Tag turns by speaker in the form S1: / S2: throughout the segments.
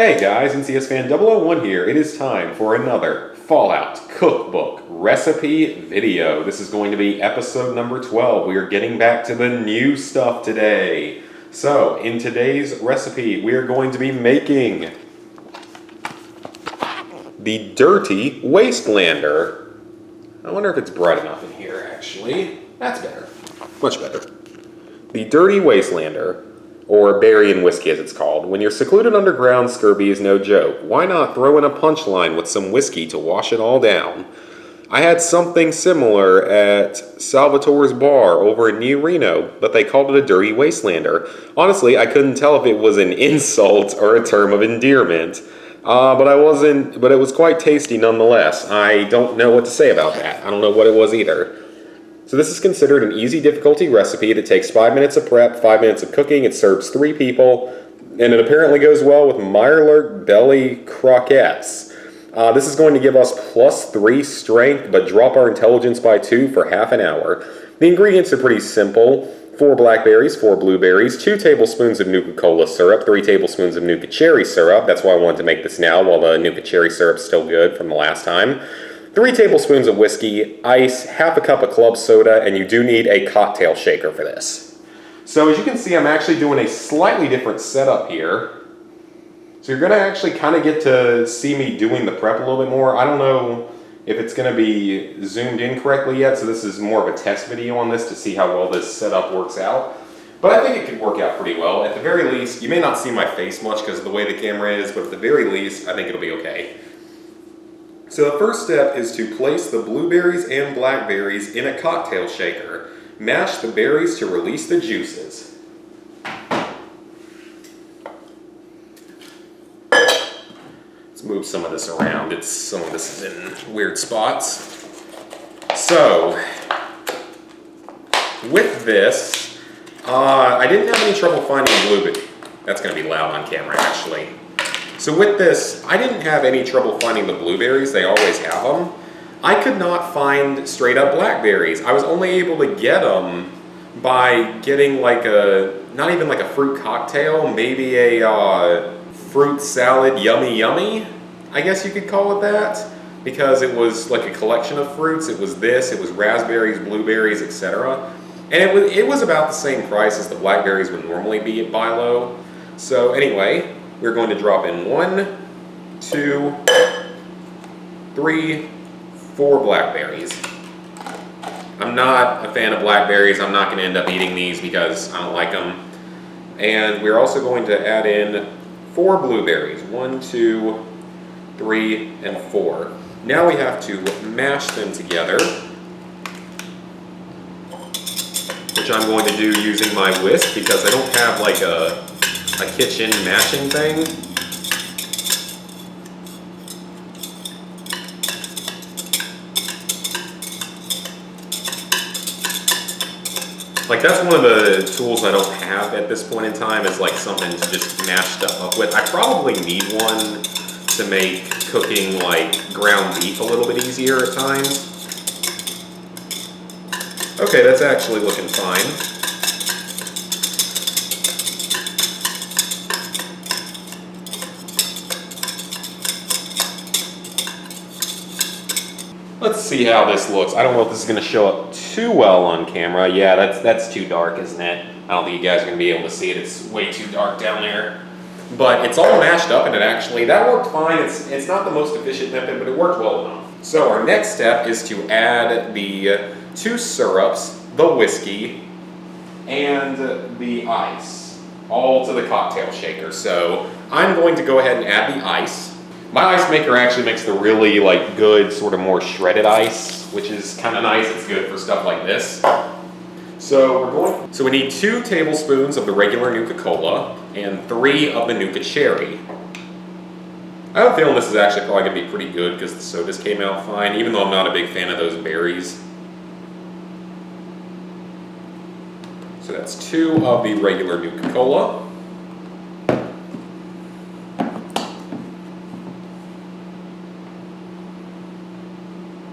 S1: Hey guys, NCS Fan 001 here. It is time for another Fallout cookbook recipe video. This is going to be episode number 12. We are getting back to the new stuff today. So, in today's recipe, we are going to be making the Dirty Wastelander. I wonder if it's bright enough in here, actually. That's better. Much better. The Dirty Wastelander, or berry and whiskey as it's called. When you're secluded underground, scurvy is no joke. Why not throw in a punchline with some whiskey to wash it all down? I had something similar at Salvatore's bar over in New Reno, but they called it a Dirty Wastelander. Honestly, I couldn't tell if it was an insult or a term of endearment. But it was quite tasty nonetheless. I don't know what to say about that. I don't know what it was either. So this is considered an easy difficulty recipe. It takes 5 minutes of prep, 5 minutes of cooking. It serves 3 people, and it apparently goes well with Mirelurk belly croquettes. This is going to give us +3 strength, but drop our intelligence by 2 for half an hour. The ingredients are pretty simple. 4 blackberries, 4 blueberries, 2 tablespoons of Nuka-Cola syrup, 3 tablespoons of Nuka cherry syrup. That's why I wanted to make this now while the Nuka cherry syrup's still good from the last time. 3 tablespoons of whiskey, ice, half a cup of club soda, and you do need a cocktail shaker for this. So as you can see, I'm actually doing a slightly different setup here. So you're going to actually kind of get to see me doing the prep a little bit more. I don't know if it's going to be zoomed in correctly yet, so this is more of a test video on this to see how well this setup works out. But I think it could work out pretty well. At the very least, you may not see my face much because of the way the camera is, but at the very least, I think it'll be okay. So the first step is to place the blueberries and blackberries in a cocktail shaker. Mash the berries to release the juices. Let's move some of this around. Some of this is in weird spots. So, with this, I didn't have any trouble finding blueberry. That's going to be loud on camera, actually. So with this, I didn't have any trouble finding the blueberries. They always have them. I could not find straight up blackberries. I was only able to get them by getting like not even like a fruit cocktail, maybe a fruit salad yummy yummy, I guess you could call it that, because it was like a collection of fruits. It was raspberries, blueberries, etc. And it was about the same price as the blackberries would normally be at Bilo. So anyway, we're going to drop in 1, 2, 3, 4 blackberries. I'm not a fan of blackberries. I'm not going to end up eating these because I don't like them. And we're also going to add in 4 blueberries. 1, 2, 3, and 4. Now we have to mash them together, which I'm going to do using my whisk because I don't have like a kitchen mashing thing. Like that's one of the tools I don't have at this point in time, is like something to just mash stuff up with. I probably need one to make cooking like ground beef a little bit easier at times. Okay, that's actually looking fine. Let's see how this looks. I don't know if this is going to show up too well on camera. Yeah, that's too dark, isn't it? I don't think you guys are going to be able to see it. It's way too dark down there. But it's all mashed up, and that worked fine. It's not the most efficient method, but it worked well enough. So our next step is to add the 2 syrups, the whiskey, and the ice, all to the cocktail shaker. So I'm going to go ahead and add the ice. My ice maker actually makes the really like good sort of more shredded ice, which is kind of nice. It's good for stuff like this. So we need 2 tablespoons of the regular Nuka-Cola and 3 of the Nuka cherry. I have a feeling this is actually probably going to be pretty good because the sodas came out fine, even though I'm not a big fan of those berries. So that's 2 of the regular Nuka-Cola.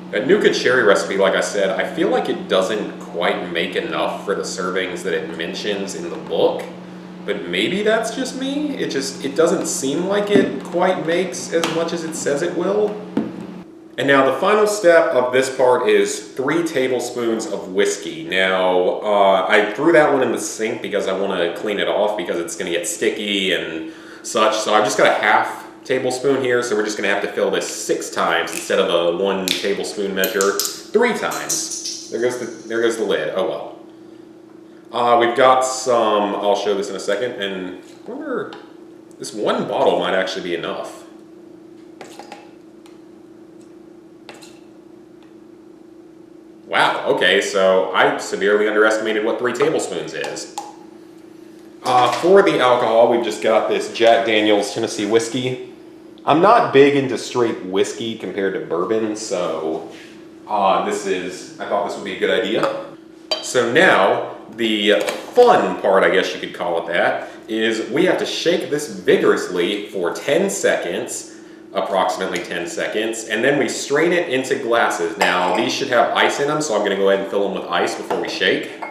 S1: That Nuka cherry recipe, like I said, I feel like it doesn't quite make enough for the servings that it mentions in the book. but maybe that's just me. It doesn't seem like it quite makes as much as it says it will. And now the final step of this part is 3 tablespoons of whiskey. Now, I threw that one in the sink because I want to clean it off because it's going to get sticky and such. So I've just got a half tablespoon here, so we're just going to have to fill this 6 times instead of a 1 tablespoon measure 3 times. There goes the lid. Oh well. We've got some, I'll show this in a second, and I wonder, this 1 bottle might actually be enough. Wow, okay, so I severely underestimated what 3 tablespoons is. For the alcohol, we've just got this Jack Daniel's Tennessee whiskey. I'm not big into straight whiskey compared to bourbon, so I thought this would be a good idea. So now, the fun part, I guess you could call it that, is we have to shake this vigorously for 10 seconds, approximately 10 seconds, and then we strain it into glasses. Now, these should have ice in them, so I'm going to go ahead and fill them with ice before we shake.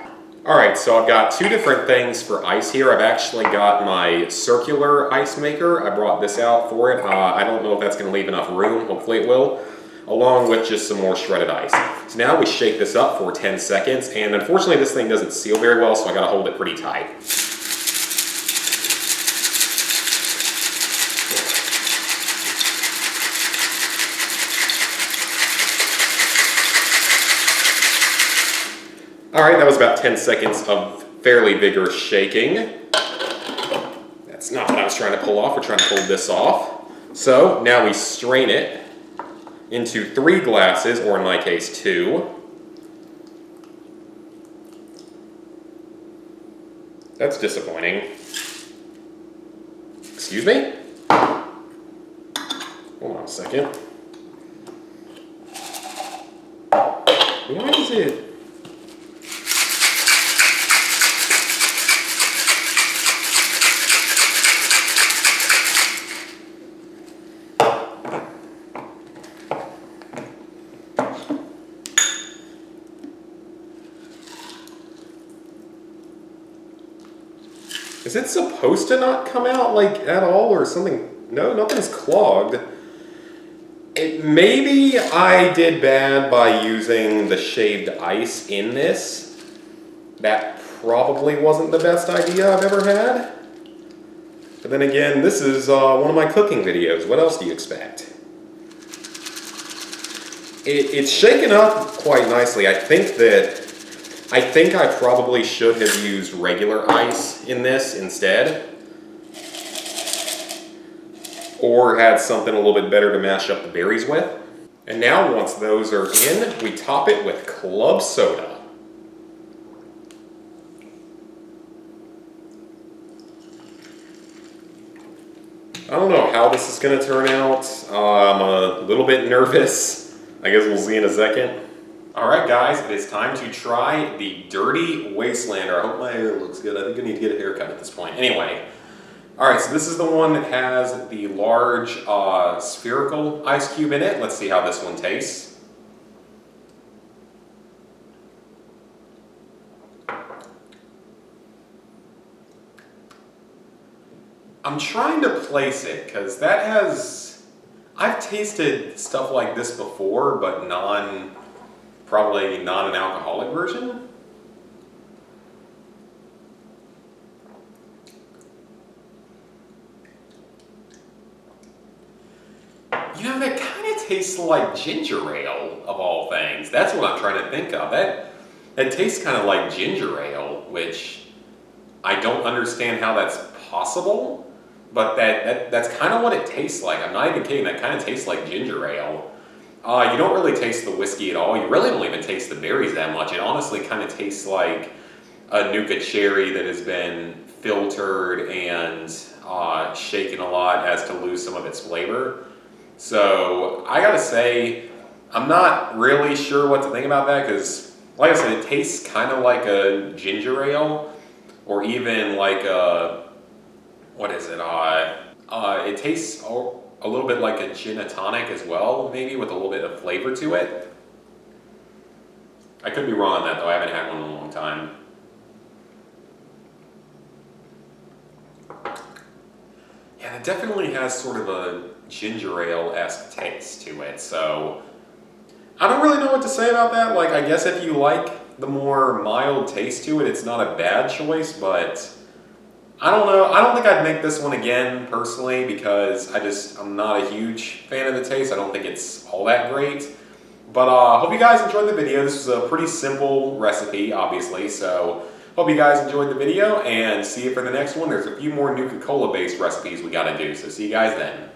S1: Alright, so I've got 2 different things for ice here. I've actually got my circular ice maker. I brought this out for it. I don't know if that's going to leave enough room. Hopefully it will. Along with just some more shredded ice. So now we shake this up for 10 seconds, and unfortunately this thing doesn't seal very well, so I got to hold it pretty tight. Alright, that was about 10 seconds of fairly vigorous shaking. That's not what I was trying to pull off. We're trying to pull this off. So now we strain it into 3 glasses, or in my case 2. That's disappointing. Excuse me? Hold on a second. Why is it? Is it supposed to not come out like at all or something? No, nothing's clogged. Maybe I did bad by using the shaved ice in this. That probably wasn't the best idea I've ever had. But then again, this is one of my cooking videos. What else do you expect? It's shaken up quite nicely. I think I probably should have used regular ice in this instead. Or had something a little bit better to mash up the berries with. And now once those are in, we top it with club soda. I don't know how this is going to turn out. I'm a little bit nervous. I guess we'll see in a second. Alright guys, it is time to try the Dirty Wastelander. I hope my hair looks good. I think I need to get a haircut at this point. Anyway, alright, so this is the one that has the large spherical ice cube in it. Let's see how this one tastes. I'm trying to place it because I've tasted stuff like this before, but probably not an alcoholic version. You know, that kind of tastes like ginger ale, of all things. That's what I'm trying to think of. That tastes kind of like ginger ale, which I don't understand how that's possible, but that's kind of what it tastes like. I'm not even kidding. That kind of tastes like ginger ale. You don't really taste the whiskey at all. You really don't even taste the berries that much. It honestly kind of tastes like a Nuka cherry that has been filtered and shaken a lot as to lose some of its flavor. So I gotta say, I'm not really sure what to think about that because, like I said, it tastes kind of like a ginger ale, or even like a, what is it? It tastes a little bit like a gin and tonic as well, maybe with a little bit of flavor to it. I could be wrong on that though. I haven't had one in a long time. definitely has sort of a ginger ale-esque taste to it, so I don't really know what to say about that. Like, I guess if you like the more mild taste to it, it's not a bad choice, but I don't know. I don't think I'd make this one again, personally, because I'm not a huge fan of the taste. I don't think it's all that great. But hope you guys enjoyed the video. This was a pretty simple recipe, obviously, so hope you guys enjoyed the video, and see you for the next one. There's a few more Nuka-Cola based recipes we gotta do, so see you guys then.